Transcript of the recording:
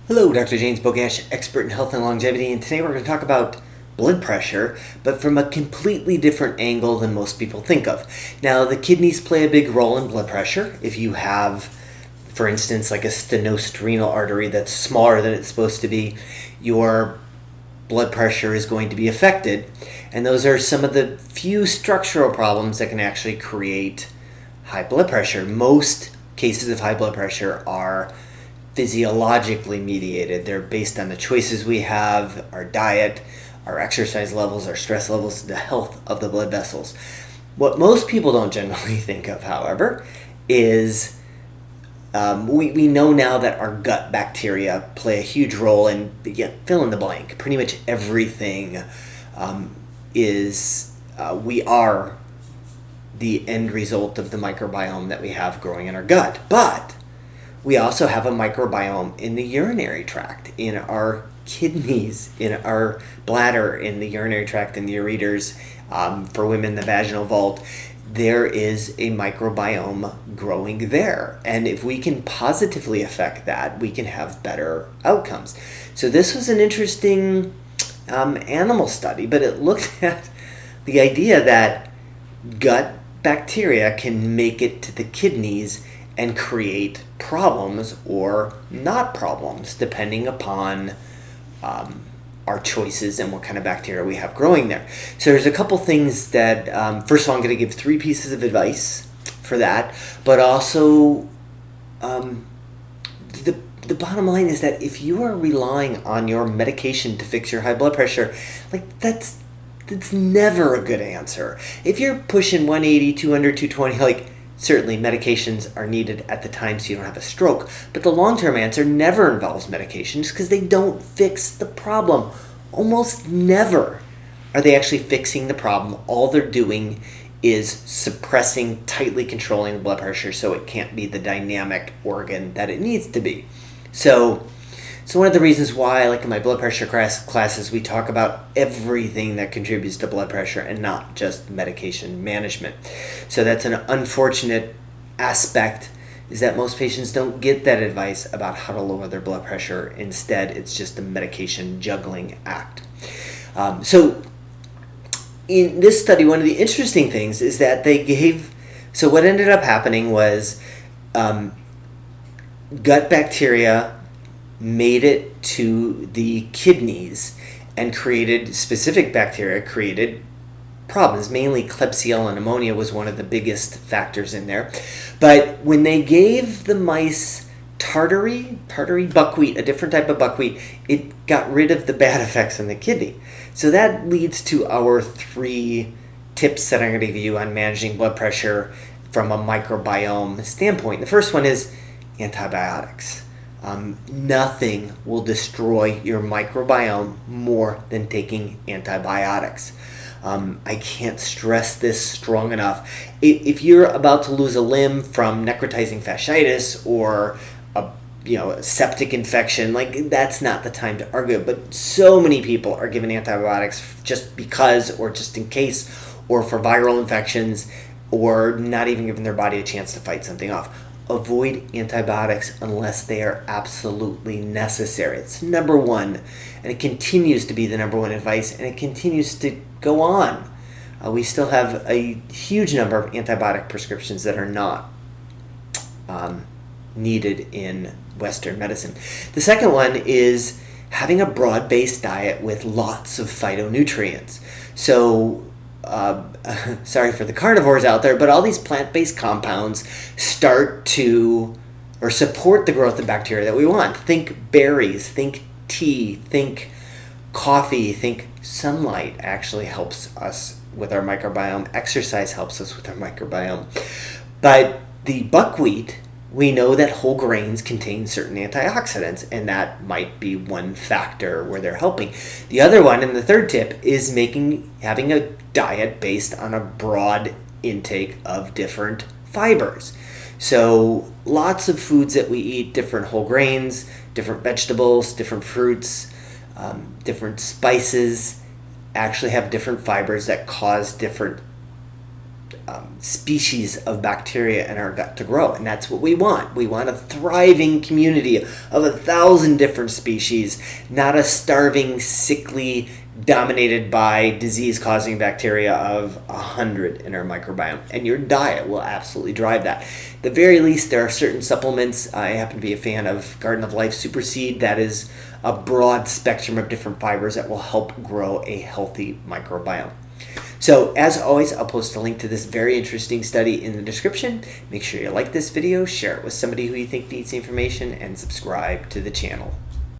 Hello, Dr. James Bogash, expert in health and longevity, and today we're going to talk about blood pressure, but from a completely different angle than most people think of. Now, the kidneys play a big role in blood pressure. If you have, for instance, like a stenosed renal artery that's smaller than it's supposed to be, your blood pressure is going to be affected. And those are some of the few structural problems that can actually create high blood pressure. Most cases of high blood pressure are physiologically mediated. They're based on the choices we have, our diet, our exercise levels, our stress levels, the health of the blood vessels. What most people don't generally think of, however, is we know now that our gut bacteria play a huge role in, fill in the blank. Pretty much everything we are the end result of the microbiome that we have growing in our gut. But we also have a microbiome in the urinary tract, in our kidneys, in our bladder, in the urinary tract, in the ureters, for women, the vaginal vault. There is a microbiome growing there. And if we can positively affect that, we can have better outcomes. So this was an interesting animal study, but it looked at the idea that gut bacteria can make it to the kidneys and create problems or not problems, depending upon our choices and what kind of bacteria we have growing there. So there's a couple things that, first of all, I'm going to give 3 pieces of advice for that, but also the bottom line is that if you are relying on your medication to fix your high blood pressure, that's never a good answer. If you're pushing 180, 200, 220, certainly medications are needed at the time so you don't have a stroke, but the long-term answer never involves medications because they don't fix the problem. Almost never are they actually fixing the problem. All they're doing is suppressing, tightly controlling the blood pressure so it can't be the dynamic organ that it needs to be. So one of the reasons why, like in my blood pressure classes, we talk about everything that contributes to blood pressure and not just medication management. So that's an unfortunate aspect, is that most patients don't get that advice about how to lower their blood pressure. Instead, it's just a medication juggling act. So in this study, one of the interesting things is that so what ended up happening was gut bacteria made it to the kidneys and specific bacteria created problems. Mainly Klebsiella pneumonia was one of the biggest factors in there. But when they gave the mice tartary buckwheat, a different type of buckwheat, it got rid of the bad effects in the kidney. So that leads to our 3 tips that I'm going to give you on managing blood pressure from a microbiome standpoint. The first one is antibiotics. Nothing will destroy your microbiome more than taking antibiotics. I can't stress this strong enough. If you're about to lose a limb from necrotizing fasciitis or a septic infection, that's not the time to argue. But so many people are given antibiotics just because, or just in case, or for viral infections, or not even giving their body a chance to fight something off. Avoid antibiotics unless they are absolutely necessary. It's number 1, and it continues to be the number 1 advice, and it continues to go on. We still have a huge number of antibiotic prescriptions that are not needed in Western medicine. The second one is having a broad-based diet with lots of phytonutrients. So sorry for the carnivores out there, but all these plant-based compounds start to or support the growth of bacteria that we want. Think berries, think tea, think coffee, think sunlight actually helps us with our microbiome. Exercise helps us with our microbiome. But the buckwheat, we know that whole grains contain certain antioxidants, and that might be one factor where they're helping. The other one, and the third tip, is having a diet based on a broad intake of different fibers. So lots of foods that we eat, different whole grains, different vegetables, different fruits, different spices, actually have different fibers that cause different species of bacteria in our gut to grow, and that's what we want. We want a thriving community of 1,000 different species, not a starving, sickly, dominated by disease-causing bacteria of 100 in our microbiome. And your diet will absolutely drive that. At the very least, there are certain supplements. I happen to be a fan of Garden of Life Super Seed. That is a broad spectrum of different fibers that will help grow a healthy microbiome. So, as always, I'll post a link to this very interesting study in the description. Make sure you like this video, share it with somebody who you think needs the information, and subscribe to the channel.